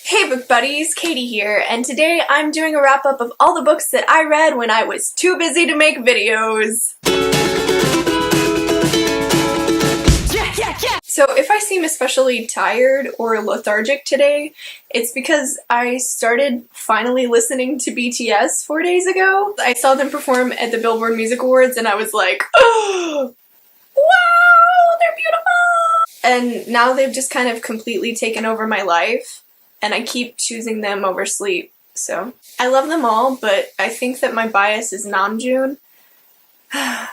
Hey book buddies, Katie here, and today I'm doing a wrap-up of all the books that I read when I was too busy to make videos. So if I seem especially tired or lethargic today, it's because I started finally listening to BTS 4 days ago. I saw them perform at the Billboard Music Awards and I was like, oh, wow, they're beautiful! And now they've just kind of completely taken over my life. And I keep choosing them over sleep, so. I love them all, but I think that my bias is Namjoon. I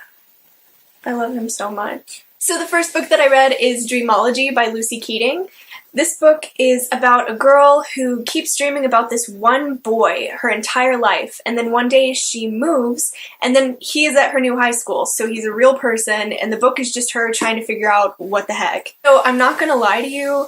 love him so much. So the first book that I read is Dreamology by Lucy Keating. This book is about a girl who keeps dreaming about this one boy her entire life, and then one day she moves, and then he is at her new high school, so he's a real person, and the book is just her trying to figure out what the heck. So I'm not gonna lie to you,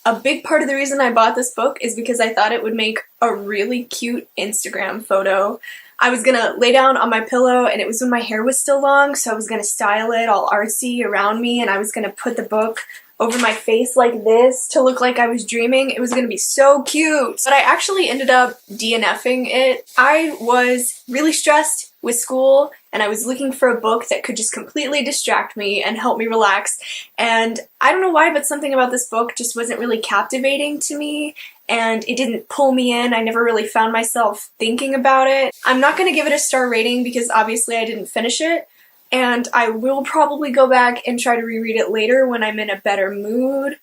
a big part of the reason I bought this book is because I thought it would make a really cute Instagram photo. I was gonna lay down on my pillow, and it was when my hair was still long, so I was gonna style it all artsy around me, and I was gonna put the book over my face like this to look like I was dreaming. It was gonna be so cute. But I actually ended up DNFing it. I was really stressed with school, and I was looking for a book that could just completely distract me and help me relax. And I don't know why, but something about this book just wasn't really captivating to me, and it didn't pull me in. I never really found myself thinking about it. I'm not gonna give it a star rating because obviously I didn't finish it, and I will probably go back and try to reread it later when I'm in a better mood,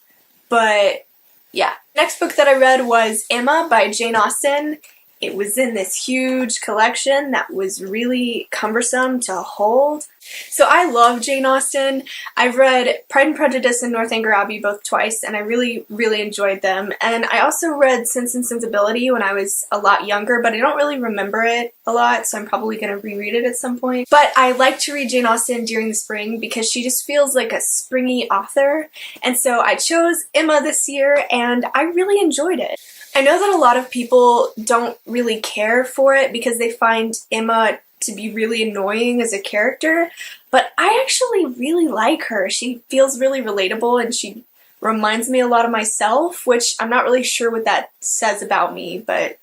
but yeah. Next book that I read was Emma by Jane Austen. It was in this huge collection that was really cumbersome to hold. So I love Jane Austen. I've read Pride and Prejudice and Northanger Abbey both twice, and I really, really enjoyed them. And I also read Sense and Sensibility when I was a lot younger, but I don't really remember it a lot, so I'm probably going to reread it at some point. But I like to read Jane Austen during the spring because she just feels like a springy author. And so I chose Emma this year, and I really enjoyed it. I know that a lot of people don't really care for it because they find Emma to be really annoying as a character, but I actually really like her. She feels really relatable and she reminds me a lot of myself, which I'm not really sure what that says about me, but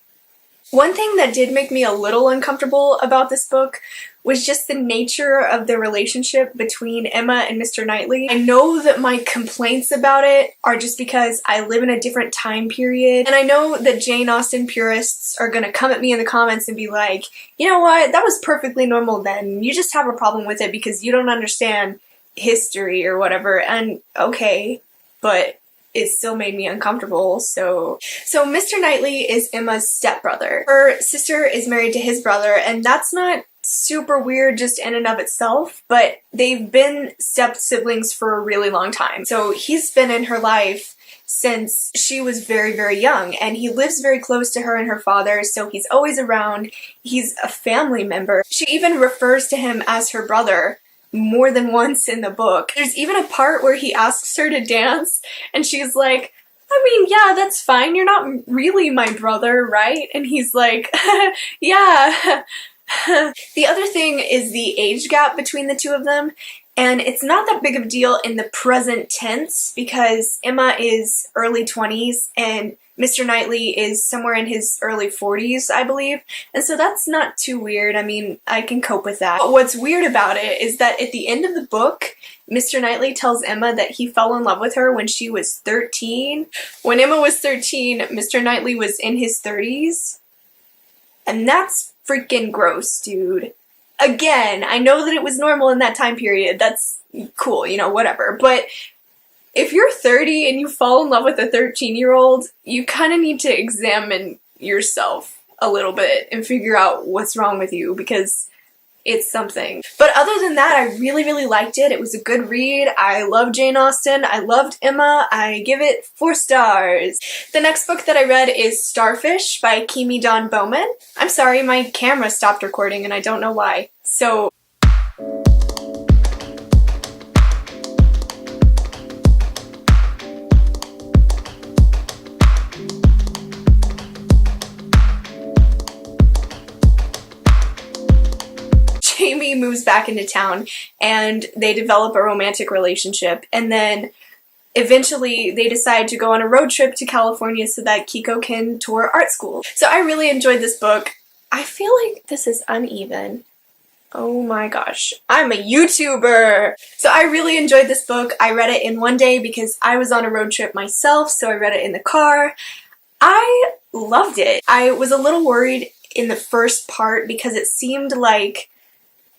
one thing that did make me a little uncomfortable about this book was just the nature of the relationship between Emma and Mr. Knightley. I know that my complaints about it are just because I live in a different time period, and I know that Jane Austen purists are gonna come at me in the comments and be like, you know what, that was perfectly normal then, you just have a problem with it because you don't understand history or whatever, and okay, but it still made me uncomfortable, so Mr. Knightley is Emma's stepbrother. Her sister is married to his brother, and that's not super weird just in and of itself, but they've been step-siblings for a really long time. So he's been in her life since she was very, very young, and he lives very close to her and her father, so he's always around. He's a family member. She even refers to him as her brother more than once in the book. There's even a part where he asks her to dance, and she's like, I mean, yeah, that's fine, you're not really my brother, right? And he's like, yeah. The other thing is the age gap between the two of them, and it's not that big of a deal in the present tense because Emma is early 20s and Mr. Knightley is somewhere in his early 40s, I believe, and so that's not too weird. I mean, I can cope with that. But what's weird about it is that at the end of the book, Mr. Knightley tells Emma that he fell in love with her when she was 13. When Emma was 13, Mr. Knightley was in his 30s, and that's freaking gross, dude. Again, I know that it was normal in that time period. That's cool, you know, whatever. But if you're 30 and you fall in love with a 13-year-old, you kind of need to examine yourself a little bit and figure out what's wrong with you because it's something. But other than that, I really, really liked it. It was a good read. I love Jane Austen. I loved Emma. I give it 4 stars. The next book that I read is Starfish by Kimi Dawn Bowman. I'm sorry, my camera stopped recording and I don't know why. So Jamie moves back into town and they develop a romantic relationship, and then eventually they decide to go on a road trip to California so that Kiko can tour art school. So I really enjoyed this book. I feel like this is uneven. Oh my gosh, I'm a YouTuber! So I really enjoyed this book. I read it in one day because I was on a road trip myself, so I read it in the car. I loved it. I was a little worried in the first part because it seemed like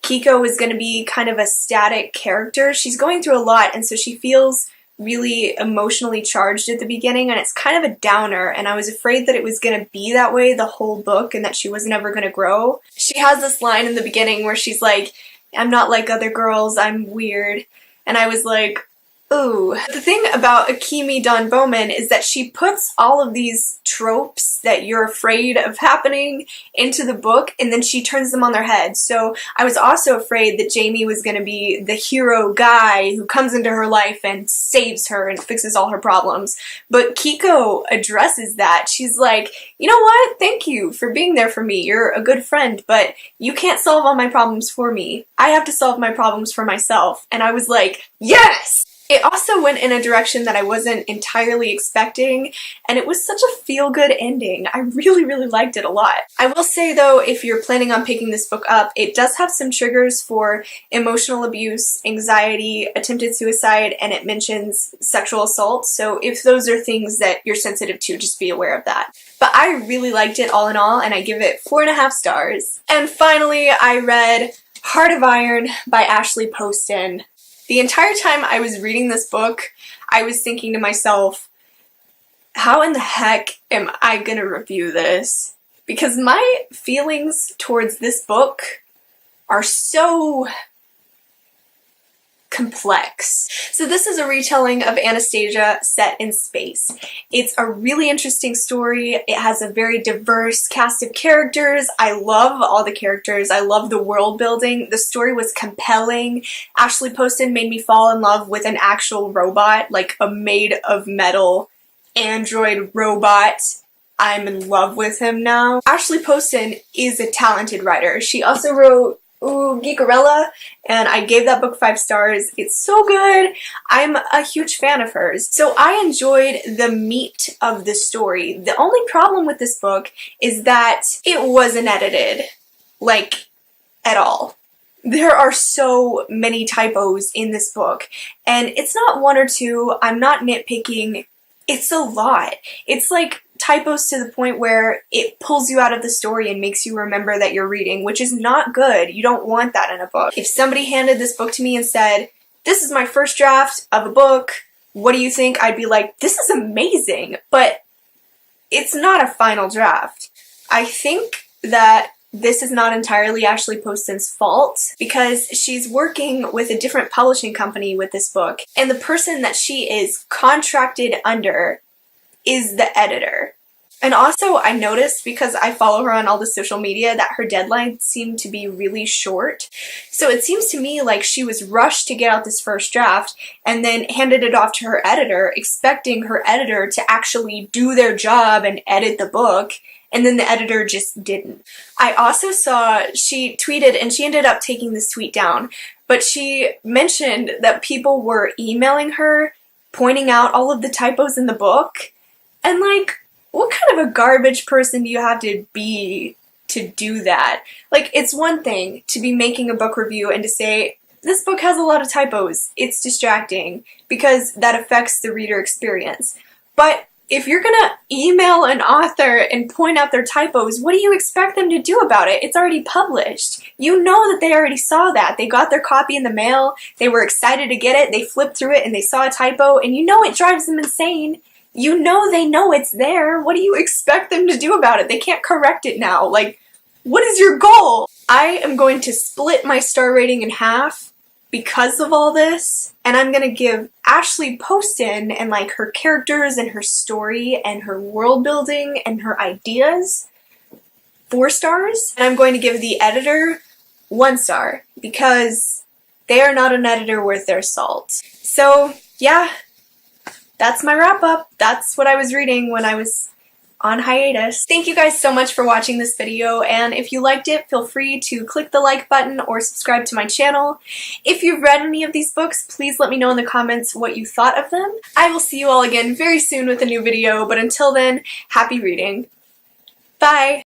Kiko was going to be kind of a static character. She's going through a lot, and so she feels really emotionally charged at the beginning, and it's kind of a downer, and I was afraid that it was going to be that way the whole book and that she was never going to grow. She has this line in the beginning where she's like, "I'm not like other girls, I'm weird," and I was like, ooh. The thing about Akemi Dawn Bowman is that she puts all of these tropes that you're afraid of happening into the book, and then she turns them on their head. So I was also afraid that Jamie was going to be the hero guy who comes into her life and saves her and fixes all her problems. But Kiko addresses that. She's like, you know what? Thank you for being there for me. You're a good friend, but you can't solve all my problems for me. I have to solve my problems for myself. And I was like, yes! It also went in a direction that I wasn't entirely expecting, and it was such a feel-good ending. I really, really liked it a lot. I will say though, if you're planning on picking this book up, it does have some triggers for emotional abuse, anxiety, attempted suicide, and it mentions sexual assault, so if those are things that you're sensitive to, just be aware of that. But I really liked it all in all, and I give it 4.5 stars. And finally, I read Heart of Iron by Ashley Poston. The entire time I was reading this book, I was thinking to myself, how in the heck am I gonna review this? Because my feelings towards this book are so complex. So this is a retelling of Anastasia set in space. It's a really interesting story. It has a very diverse cast of characters. I love all the characters. I love the world building. The story was compelling. Ashley Poston made me fall in love with an actual robot, like a made of metal android robot. I'm in love with him now. Ashley Poston is a talented writer. She also wrote Geekerella, and I gave that book 5 stars. It's so good. I'm a huge fan of hers. So I enjoyed the meat of the story. The only problem with this book is that it wasn't edited, like, at all. There are so many typos in this book, and it's not 1 or 2. I'm not nitpicking. It's a lot. It's like typos to the point where it pulls you out of the story and makes you remember that you're reading, which is not good. You don't want that in a book. If somebody handed this book to me and said, this is my first draft of a book, what do you think? I'd be like, this is amazing, but it's not a final draft. I think that this is not entirely Ashley Poston's fault because she's working with a different publishing company with this book, and the person that she is contracted under is the editor. And also I noticed, because I follow her on all the social media, that her deadlines seem to be really short. So it seems to me like she was rushed to get out this first draft and then handed it off to her editor, expecting her editor to actually do their job and edit the book, and then the editor just didn't. I also saw she tweeted, and she ended up taking this tweet down, but she mentioned that people were emailing her pointing out all of the typos in the book. And like, what kind of a garbage person do you have to be to do that? Like, it's one thing to be making a book review and to say, this book has a lot of typos, it's distracting, because that affects the reader experience. But if you're gonna email an author and point out their typos, what do you expect them to do about it? It's already published. You know that they already saw that. They got their copy in the mail, they were excited to get it, they flipped through it and they saw a typo, and you know it drives them insane. You know they know it's there. What do you expect them to do about it? They can't correct it now. Like, what is your goal? I am going to split my star rating in half because of all this, and I'm gonna give Ashley Poston and like her characters and her story and her world building and her ideas 4 stars, and I'm going to give the editor 1 star because they are not an editor worth their salt. So yeah, that's my wrap up. That's what I was reading when I was on hiatus. Thank you guys so much for watching this video, and if you liked it, feel free to click the like button or subscribe to my channel. If you've read any of these books, please let me know in the comments what you thought of them. I will see you all again very soon with a new video, but until then, happy reading. Bye!